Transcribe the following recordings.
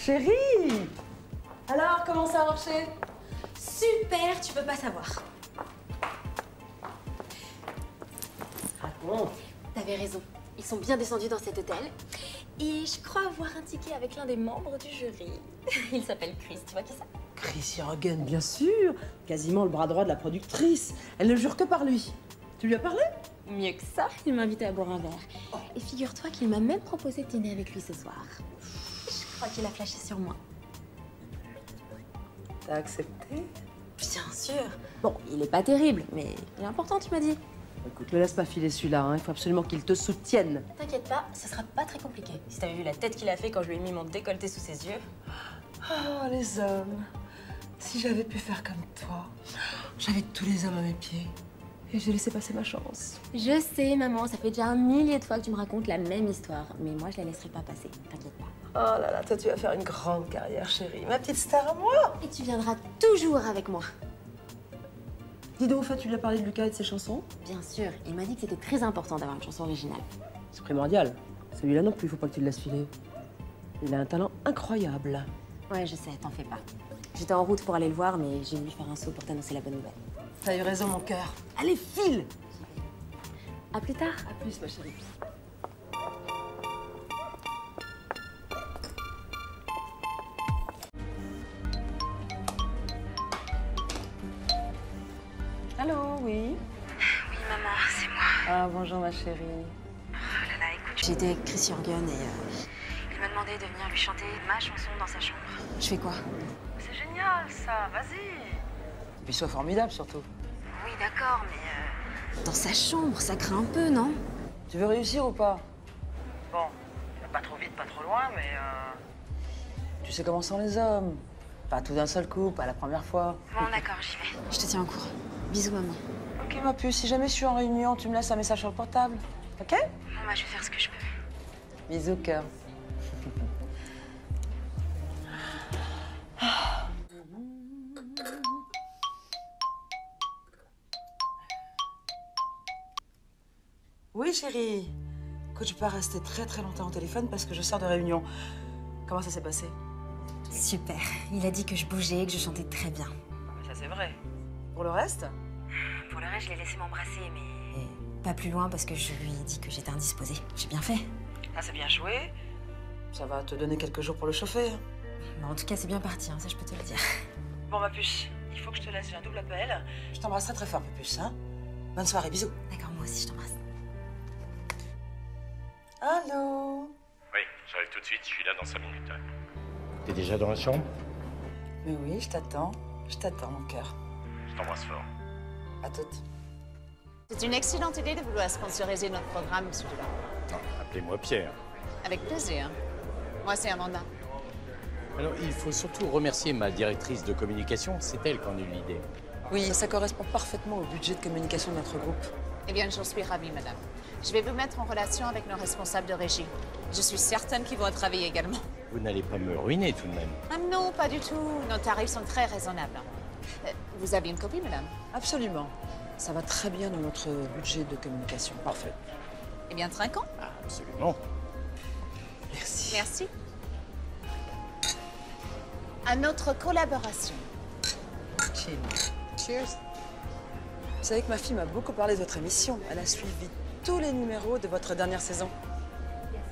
Chérie! Alors, comment ça a marché? Super, tu peux pas savoir. Raconte. T'avais raison. Ils sont bien descendus dans cet hôtel. Et je crois avoir un ticket avec l'un des membres du jury. Il s'appelle Chris, tu vois qui c'est? Chris Jorgen, bien sûr. Quasiment le bras droit de la productrice. Elle ne jure que par lui. Tu lui as parlé? Mieux que ça, il m'a invité à boire un verre. Et figure-toi qu'il m'a même proposé de dîner avec lui ce soir. Je crois qu'il a flashé sur moi. T'as accepté? Bien sûr. Bon, il est pas terrible, mais il est important, tu m'as dit. Écoute, le laisse pas filer celui-là, hein. Il faut absolument qu'il te soutienne. T'inquiète pas, ce sera pas très compliqué. Si t'avais vu la tête qu'il a fait quand je lui ai mis mon décolleté sous ses yeux. Oh, les hommes. Si j'avais pu faire comme toi, j'avais tous les hommes à mes pieds. Et j'ai laissé passer ma chance. Je sais, maman, ça fait déjà 1 millier de fois que tu me racontes la même histoire. Mais moi, je la laisserai pas passer, t'inquiète pas. Oh là là, toi, tu vas faire une grande carrière, chérie. Ma petite star à moi. Et tu viendras toujours avec moi. Dis donc, au fait, tu lui as parlé de Lucas et de ses chansons? Bien sûr, il m'a dit que c'était très important d'avoir une chanson originale. C'est primordial. Celui-là non plus, il faut pas que tu le laisses filer. Il a un talent incroyable. Ouais, je sais, t'en fais pas. J'étais en route pour aller le voir, mais j'ai voulu faire un saut pour t'annoncer la bonne nouvelle. T'as eu raison, mon cœur. Allez, file! À plus tard. À plus, ma chérie. Allô, oui? Oui, maman, c'est moi. Ah, bonjour, ma chérie. Oh là là, écoute, j'étais avec Chris Jorgen et il m'a demandé de venir lui chanter ma chanson dans sa chambre. Je fais quoi? C'est génial, ça. Vas-y. Et puis, sois formidable, surtout. Oui, d'accord, mais dans sa chambre, ça craint un peu, non? Tu veux réussir ou pas? Bon, pas trop vite, pas trop loin, mais tu sais comment sont les hommes. Pas tout d'un seul coup, pas la première fois. Bon, d'accord, j'y vais. Je te tiens au courant. Bisous, maman. Ok, ma puce, si jamais je suis en réunion, tu me laisses un message sur le portable. Ok? Bon, bah, je vais faire ce que je peux. Bisous, cœur. Oui, chérie. Écoute, je peux pas rester très longtemps au téléphone parce que je sors de réunion. Comment ça s'est passé? Super. Il a dit que je bougeais et que je chantais très bien. Mais ça, c'est vrai. Pour le reste? Pour le reste, je l'ai laissé m'embrasser, mais pas plus loin parce que je lui ai dit que j'étais indisposée. J'ai bien fait. Ah, c'est bien joué. Ça va te donner quelques jours pour le chauffer. Bon, en tout cas, c'est bien parti, hein, ça je peux te le dire. Bon, ma puce, il faut que je te laisse, j'ai un double appel. Je t'embrasserai très fort, ma puce, hein. Bonne soirée, bisous. D'accord, moi aussi, je t'embrasse. Allô? Oui, j'arrive tout de suite, je suis là dans 5 minutes. T'es déjà dans la chambre? Mais oui, je t'attends. Je t'attends, mon cœur. Je t'embrasse fort. À toutes. C'est une excellente idée de vouloir sponsoriser notre programme, monsieur Dubin. Non, appelez-moi Pierre. Avec plaisir. Moi, c'est Amanda. Alors, il faut surtout remercier ma directrice de communication, c'est elle qui en a eu l'idée. Oui, ça correspond parfaitement au budget de communication de notre groupe. Eh bien, j'en suis ravie, madame. Je vais vous mettre en relation avec nos responsables de régie. Je suis certaine qu'ils vont travailler également. Vous n'allez pas me ruiner tout de même. Ah non, pas du tout. Nos tarifs sont très raisonnables. Vous avez une copie, madame? Absolument. Ça va très bien dans notre budget de communication. Parfait. Eh bien, trinquons. Ah, absolument. Merci. Merci. À notre collaboration. Chill. Cheers. Vous savez que ma fille m'a beaucoup parlé de votre émission. Elle a suivi tous les numéros de votre dernière saison.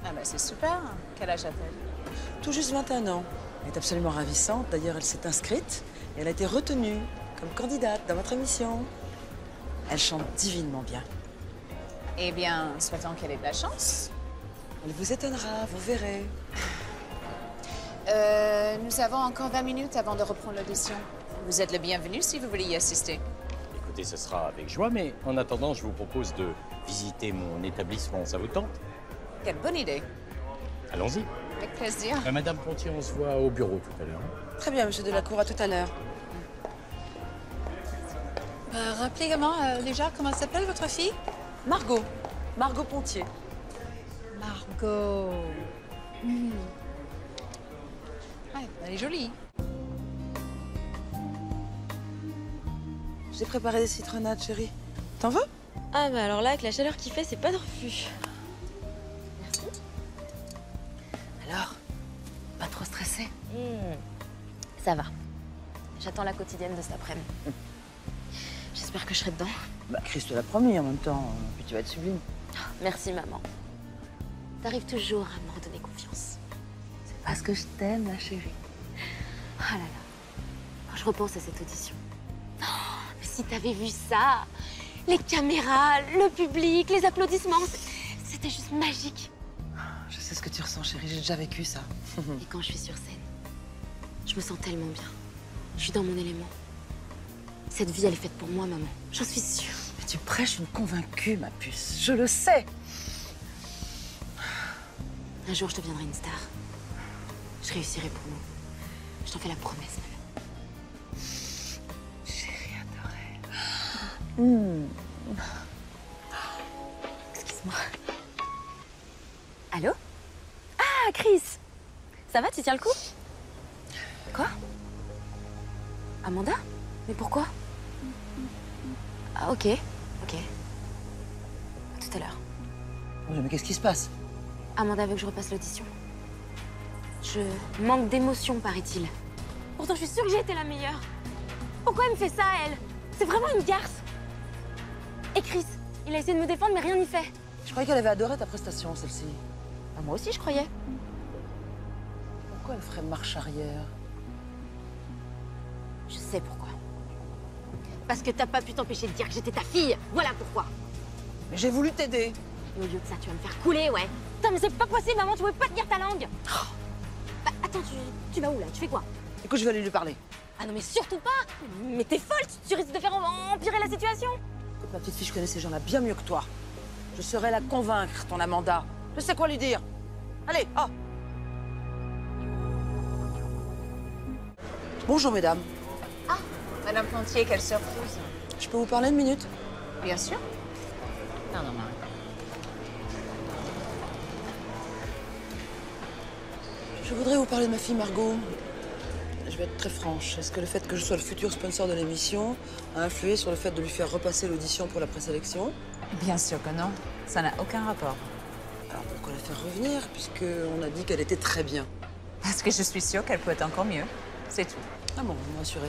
Ah ben, c'est super. Quel âge a-t-elle? Tout juste 21 ans. Elle est absolument ravissante. D'ailleurs, elle s'est inscrite et elle a été retenue comme candidate dans votre émission. Elle chante divinement bien. Eh bien, souhaitons qu'elle ait de la chance. Elle vous étonnera, vous verrez. Nous avons encore 20 minutes avant de reprendre l'audition. Vous êtes le bienvenu si vous voulez y assister. Écoutez, ce sera avec joie, mais en attendant, je vous propose de visiter mon établissement. Ça vous tente? Quelle bonne idée. Allons-y. Avec plaisir. Madame Pontier, on se voit au bureau tout à l'heure. Très bien, monsieur Delacour, à tout à l'heure. Rappelez déjà comment s'appelle votre fille? Margot. Margot Pontier. Margot. Ouais, elle est jolie. J'ai préparé des citronnades, chérie. T'en veux? Ah, bah alors là, avec la chaleur qu'il fait, c'est pas de refus. Alors, pas trop stressée? sais. Ça va. J'attends la quotidienne de cet après-midi. J'espère que je serai dedans. Bah, Chris te l'a promis en même temps, puis tu vas être sublime. Merci, maman. T'arrives toujours à me redonner confiance. C'est parce que je t'aime, ma chérie. Ah là là. Quand je repense à cette audition. Oh, mais si t'avais vu ça, les caméras, le public, les applaudissements, c'était juste magique. Je sais ce que tu ressens, chérie, j'ai déjà vécu ça. Et quand je suis sur scène, je me sens tellement bien. Je suis dans mon élément. Cette vie, elle est faite pour moi, maman. J'en suis sûre. Mais tu prêches une convaincue, ma puce. Je le sais. Un jour, je deviendrai une star. Je réussirai pour nous. Je t'en fais la promesse, maman. Chérie adorée. Excuse-moi. Allô? Ah, Chris! Ça va, tu tiens le coup? Quoi? Amanda? Mais pourquoi? Ah, ok. Ok. À tout à l'heure. Mais qu'est-ce qui se passe? Amanda veut que je repasse l'audition. Je manque d'émotion, paraît-il. Pourtant, je suis sûre que j'ai été la meilleure. Pourquoi elle me fait ça, elle? C'est vraiment une garce. Et Chris, il a essayé de me défendre, mais rien n'y fait. Je croyais qu'elle avait adoré ta prestation, celle-ci. Ah, moi aussi, je croyais. Pourquoi elle ferait marche arrière? Je sais pourquoi. Parce que t'as pas pu t'empêcher de dire que j'étais ta fille. Voilà pourquoi. Mais j'ai voulu t'aider. Et au lieu de ça, tu vas me faire couler, ouais. Putain, mais c'est pas possible, maman, tu pouvais pas tenir ta langue. Bah, attends, tu vas où, là? Tu fais quoi? Écoute, je vais aller lui parler. Ah non, mais surtout pas. Mais t'es folle, tu risques de faire empirer la situation. Écoute, ma petite fille, je connais ces gens-là bien mieux que toi. Je saurais la convaincre, ton Amanda. Je sais quoi lui dire. Allez, oh. Bonjour, mesdames. Madame Pontier, quelle surprise. Je peux vous parler une minute? Bien sûr. Non, non, Marie. Je voudrais vous parler de ma fille Margot. Je vais être très franche. Est-ce que le fait que je sois le futur sponsor de l'émission a influé sur le fait de lui faire repasser l'audition pour la présélection? Bien sûr que non. Ça n'a aucun rapport. Alors pourquoi la faire revenir, puisqu'on a dit qu'elle était très bien? Parce que je suis sûre qu'elle peut être encore mieux. C'est tout. Ah bon, vous me rassurez.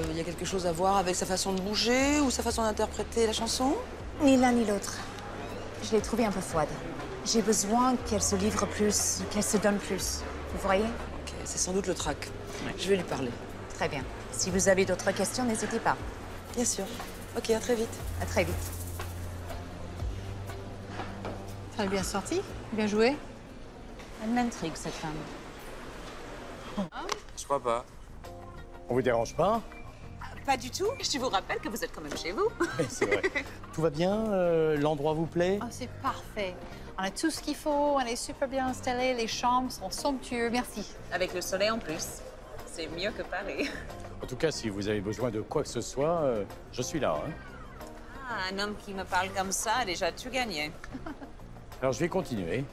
Il y a quelque chose à voir avec sa façon de bouger ou sa façon d'interpréter la chanson? Ni l'un ni l'autre. Je l'ai trouvée un peu froide. J'ai besoin qu'elle se livre plus, qu'elle se donne plus. Vous voyez? Ok, c'est sans doute le trac. Je vais lui parler. Très bien. Si vous avez d'autres questions, n'hésitez pas. Bien sûr. Ok, à très vite. À très vite. Ça a bien sorti. Bien joué. Elle m'intrigue, cette femme. Je crois pas. On vous dérange pas? Pas du tout. Je vous rappelle que vous êtes quand même chez vous. Oui, c'est vrai. Tout va bien? L'endroit vous plaît? Oh, c'est parfait. On a tout ce qu'il faut. On est super bien installés. Les chambres sont somptueux. Merci. Avec le soleil en plus. C'est mieux que Paris. En tout cas, si vous avez besoin de quoi que ce soit, je suis là. Hein. Ah, un homme qui me parle comme ça a déjà tout gagné. Alors, je vais continuer.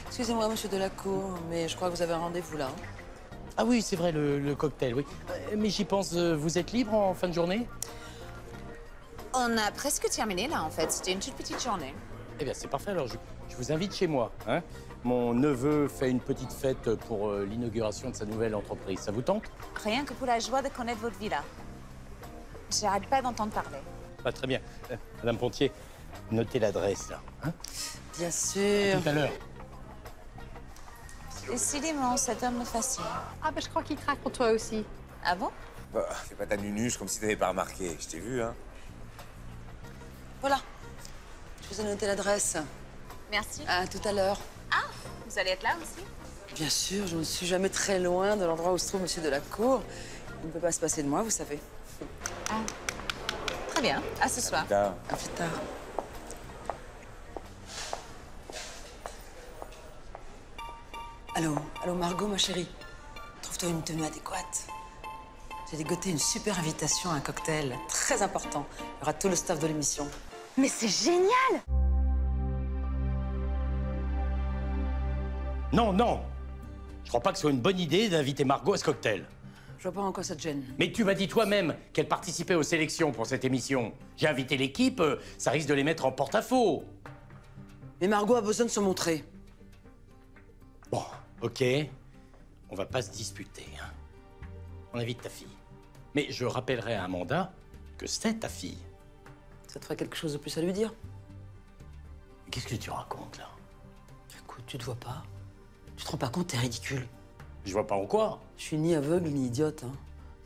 Excusez-moi, monsieur Delacour, mais je crois que vous avez un rendez-vous là. Ah oui, c'est vrai, le cocktail, oui. Mais j'y pense, vous êtes libre en fin de journée? On a presque terminé là en fait. C'était une toute petite journée. Eh bien, c'est parfait. Alors, je vous invite chez moi. Hein. Mon neveu fait une petite fête pour l'inauguration de sa nouvelle entreprise. Ça vous tente? Rien que pour la joie de connaître votre villa. J'arrête pas d'entendre parler. Ah, très bien. Madame Pontier, notez l'adresse, là. Hein. Bien sûr. Tout à l'heure. Décidément, cet homme me fascine. Ah, ben je crois qu'il craque pour toi aussi. Ah bon? Bah, fais pas ta nunuche comme si t'avais pas remarqué. Je t'ai vu, hein. Voilà. Je vous ai noté l'adresse. Merci. À tout à l'heure. Ah, vous allez être là aussi? Bien sûr, je ne suis jamais très loin de l'endroit où se trouve monsieur Delacour. Il ne peut pas se passer de moi, vous savez. Très bien. À ce soir. Putain. À plus tard. Allô, Margot, ma chérie. Trouve-toi une tenue adéquate. J'ai dégoté une super invitation à un cocktail très important. Il y aura tout le staff de l'émission. Mais c'est génial! Non, non. Je crois pas que ce soit une bonne idée d'inviter Margot à ce cocktail. Je vois pas en quoi ça te gêne. Mais tu m'as dit toi-même qu'elle participait aux sélections pour cette émission. J'ai invité l'équipe, ça risque de les mettre en porte-à-faux. Mais Margot a besoin de se montrer. Bon, Ok, on va pas se disputer. Hein. On invite ta fille. Mais je rappellerai à Amanda que c'est ta fille. Ça te ferait quelque chose de plus à lui dire? Qu'est-ce que tu racontes, là? Écoute, tu te vois pas? Tu te rends pas compte, t'es ridicule. Je vois pas en quoi. Je suis ni aveugle ni idiote. Hein.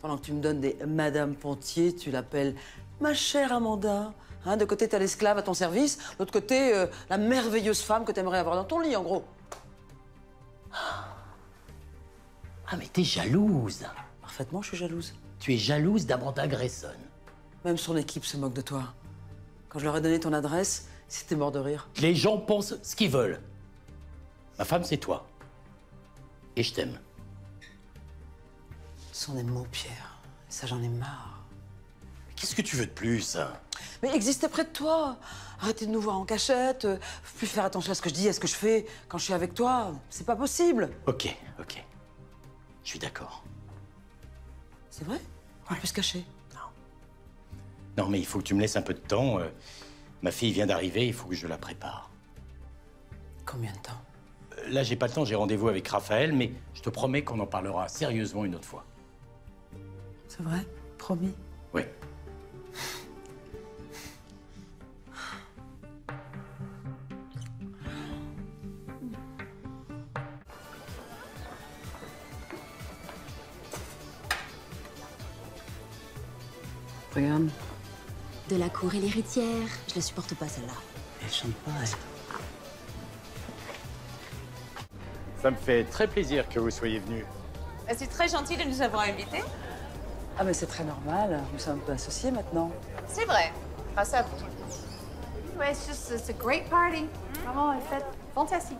Pendant que tu me donnes des Madame Pontier, tu l'appelles ma chère Amanda. Hein, de côté, t'as l'esclave à ton service. De l'autre côté, la merveilleuse femme que t'aimerais avoir dans ton lit, en gros. Ah, mais t'es jalouse. Parfaitement, je suis jalouse. Tu es jalouse d'Amanda Grayson. Même son équipe se moque de toi. Quand je leur ai donné ton adresse, c'était mort de rire. Les gens pensent ce qu'ils veulent. Ma femme, c'est toi. Et je t'aime. Ce sont des mots, Pierre. Et ça, j'en ai marre. Qu'est-ce que tu veux de plus, hein? Mais exister près de toi. Arrêtez de nous voir en cachette. Plus faire attention à ce que je dis, à ce que je fais quand je suis avec toi. C'est pas possible. Ok. Je suis d'accord. C'est vrai? On peut se cacher. Non, mais il faut que tu me laisses un peu de temps. Ma fille vient d'arriver, il faut que je la prépare. Combien de temps? Là, j'ai pas le temps, j'ai rendez-vous avec Raphaël, mais je te promets qu'on en parlera sérieusement une autre fois. C'est vrai? Promis? Oui. Regarde. De la cour et l'héritière. Je la supporte pas, celle-là. Elle chante pas, elle. Ça me fait très plaisir que vous soyez venus. C'est très gentil de nous avoir invités. Ah, mais c'est très normal. Nous sommes un peu associés maintenant. C'est vrai, grâce à vous. Ouais, c'est a great party. Vraiment, une fête fantastique.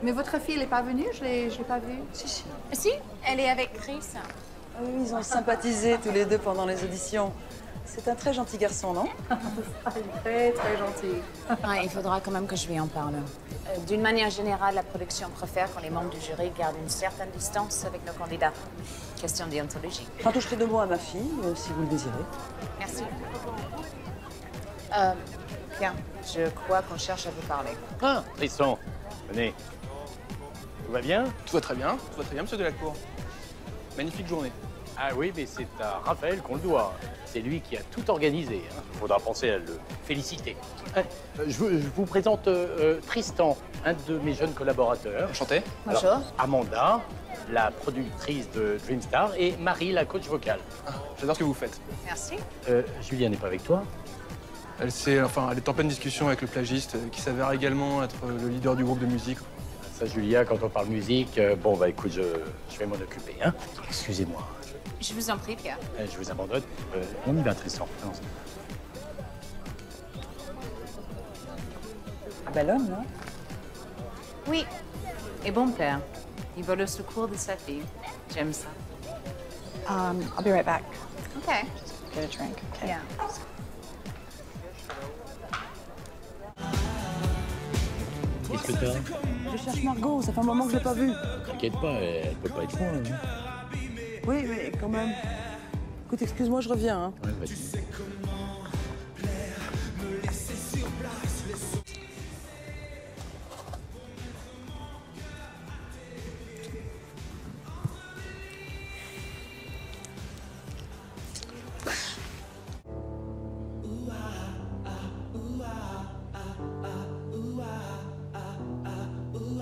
Mais votre fille, elle n'est pas venue? Je l'ai pas vue. Si. Si, elle est avec Chris. Ah oui, ils ont sympathisé tous les deux pendant les auditions. C'est un très gentil garçon, non? Très, très gentil. Ouais, il faudra quand même que je lui en parle. D'une manière générale, la production préfère quand les membres du jury gardent une certaine distance avec nos candidats. Question déontologique. J'en toucherai 2 mots à ma fille, si vous le désirez. Merci. Bien, je crois qu'on cherche à vous parler. Ah, Tristan, venez. Tout va bien? Tout va très bien, monsieur Delacour. Magnifique journée. Ah oui, mais c'est à Raphaël qu'on le doit. C'est lui qui a tout organisé. Hein. Faudra penser à le féliciter. Je vous présente Tristan, un de mes jeunes collaborateurs. Enchanté. Bonjour. Alors, Amanda, la productrice de Dreamstar, et Marie, la coach vocale. Ah, j'adore ce que vous faites. Merci. Julien n'est pas avec toi? Elle est en pleine discussion avec le plagiste, qui s'avère également être le leader du groupe de musique. Ça, Julia, quand on parle musique, bon, bah écoute, je vais m'en occuper. Hein. Excusez-moi. Je vous en prie, Pierre. Je vous abandonne. On y va, Tristan. Allons-y. Un bel homme, non? Oui. Et bon père. Il va au secours de sa fille. J'aime ça. I'll be right back. OK. Get a drink. Okay. Yeah. Qu'est-ce que t'as? Je cherche Margot, ça fait un moment que je l'ai pas vue. T'inquiète pas, elle peut pas être loin. Hein. Oui, mais quand même. Écoute, excuse-moi, je reviens. Hein. Ouais, vas-y.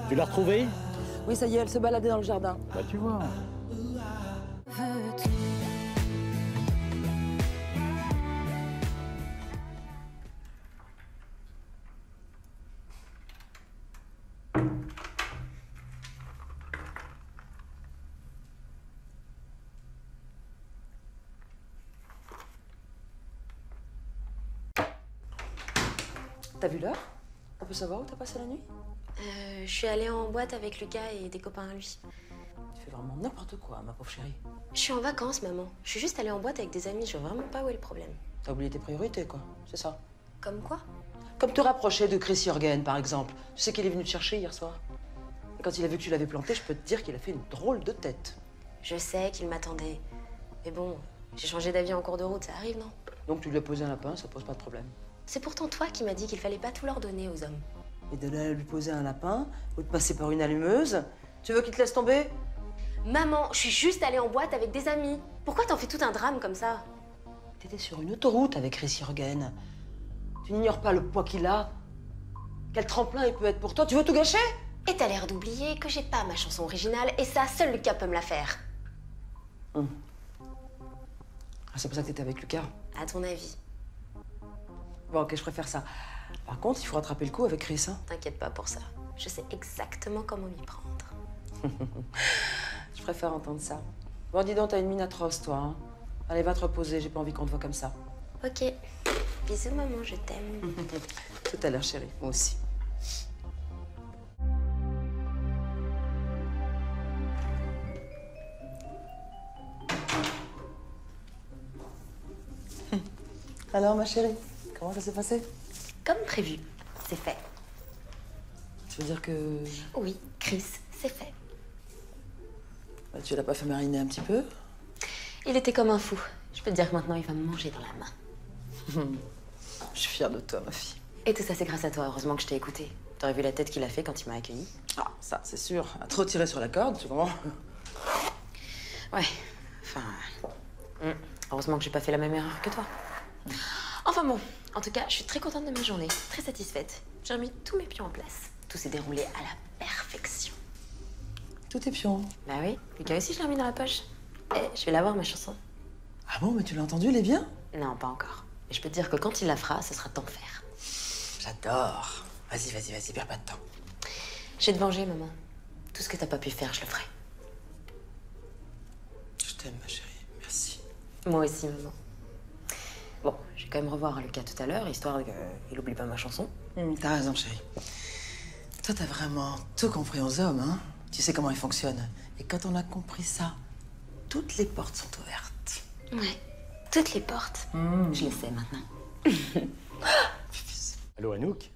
Tu l'as retrouvée? Oui, ça y est, elle se baladait dans le jardin. Bah tu vois. T'as vu l'heure? On peut savoir où t'as passé la nuit? Je suis allée en boîte avec Lucas et des copains à lui. Tu fais vraiment n'importe quoi, ma pauvre chérie. Je suis en vacances, maman. Je suis juste allée en boîte avec des amis. Je vois vraiment pas où est le problème. T'as oublié tes priorités, quoi. C'est ça. Comme quoi? Comme te rapprocher de Chris Jorgen, par exemple. Tu sais qu'il est venu te chercher hier soir. Et quand il a vu que tu l'avais planté, je peux te dire qu'il a fait une drôle de tête. Je sais qu'il m'attendait. Mais bon, j'ai changé d'avis en cours de route. Ça arrive, non? Donc tu lui as posé un lapin, ça pose pas de problème. C'est pourtant toi qui m'as dit qu'il fallait pas tout leur donner aux hommes. Et de là à lui poser un lapin, ou de passer par une allumeuse, Tu veux qu'il te laisse tomber? Maman, je suis juste allée en boîte avec des amis. Pourquoi t'en fais tout un drame comme ça? T'étais sur une autoroute avec Chris Jürgen. Tu n'ignores pas le poids qu'il a. Quel tremplin il peut être pour toi. Tu veux tout gâcher? Et t'as l'air d'oublier que j'ai pas ma chanson originale et ça, seul Lucas peut me la faire. Ah, c'est pour ça que t'étais avec Lucas? À ton avis? Bon, ok, je préfère ça. Par contre, il faut rattraper le coup avec Chris, hein. T'inquiète pas pour ça. Je sais exactement comment m'y prendre. Je préfère entendre ça. Bon, dis donc, t'as une mine atroce, toi, hein. Allez, va te reposer, j'ai pas envie qu'on te voit comme ça. Ok. Bisous, maman, je t'aime. Tout à l'heure, chérie. Moi aussi. Alors, ma chérie, comment ça s'est passé? Comme prévu, c'est fait. Tu veux dire que... Oui, Chris, c'est fait. Bah, tu l'as pas fait mariner un petit peu? Il était comme un fou. Je peux te dire que maintenant, il va me manger dans la main. Je suis fière de toi, ma fille. Et tout ça, c'est grâce à toi. Heureusement que je t'ai écouté. T'aurais vu la tête qu'il a fait quand il m'a accueilli. Ah, ça, c'est sûr. À trop tirer sur la corde, tu comprends? Ouais, enfin... Heureusement que j'ai pas fait la même erreur que toi. Enfin bon, en tout cas, je suis très contente de ma journée. Très satisfaite. J'ai remis tous mes pions en place. Tout s'est déroulé à la perfection. Tout est pion. Bah oui, Lucas aussi, je l'ai remis dans la poche. Et je vais l'avoir, ma chanson. Ah bon, mais tu l'as entendu, il est bien? Non, pas encore. Mais je peux te dire que quand il la fera, ce sera d'enfer. J'adore. Vas-y, vas-y, vas-y, perds pas de temps. Je vais te venger, maman. Tout ce que t'as pas pu faire, je le ferai. Je t'aime, ma chérie. Merci. Moi aussi, maman. Bon, je vais quand même revoir Lucas tout à l'heure, histoire qu'il oublie pas ma chanson. T'as raison, chérie. Toi, t'as vraiment tout compris aux hommes, hein? Tu sais comment ils fonctionnent. Et quand on a compris ça, toutes les portes sont ouvertes. Ouais, toutes les portes. Je le sais maintenant. Allô, Anouk?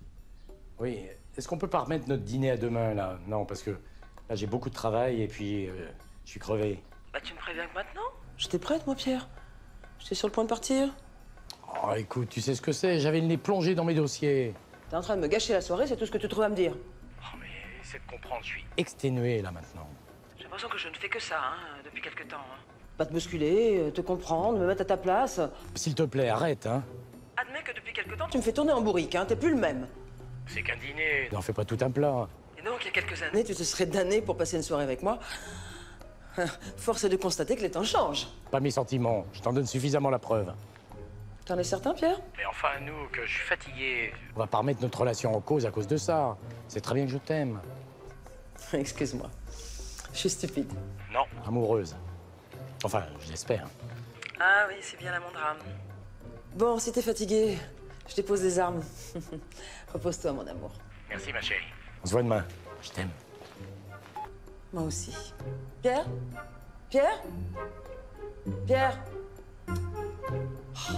Oui, est-ce qu'on peut pas remettre notre dîner à demain, là? Non, parce que là, j'ai beaucoup de travail et puis je suis crevé. Bah, tu me préviens que maintenant? J'étais prête, moi, Pierre. J'étais sur le point de partir. Oh, écoute, tu sais ce que c'est? J'avais le nez plongé dans mes dossiers. T'es en train de me gâcher la soirée, c'est tout ce que tu trouves à me dire. Oh, mais essaie de comprendre, je suis exténué, là, maintenant. J'ai l'impression que je ne fais que ça, hein, depuis quelque temps. Hein. Pas te bousculer, te comprendre, me mettre à ta place. S'il te plaît, arrête, hein? Admets que depuis quelque temps, tu me fais tourner en bourrique, hein, t'es plus le même. C'est qu'un dîner. N'en fais pas tout un plat. Et donc, il y a quelques années, tu te serais damné pour passer une soirée avec moi. Force est de constater que les temps changent. Pas mes sentiments, je t'en donne suffisamment la preuve. T'en es certain, Pierre? Mais enfin, Anouk, je suis fatigué. On va pas remettre notre relation en cause à cause de ça. C'est très bien que je t'aime. Excuse-moi. Je suis stupide. Non. Amoureuse. Enfin, je l'espère. Ah oui, c'est bien là mon drame. Bon, si t'es fatigué, je dépose des armes. Repose-toi, mon amour. Merci, ma chérie. On se voit demain. Je t'aime. Moi aussi. Pierre? Pierre? Pierre? Oh.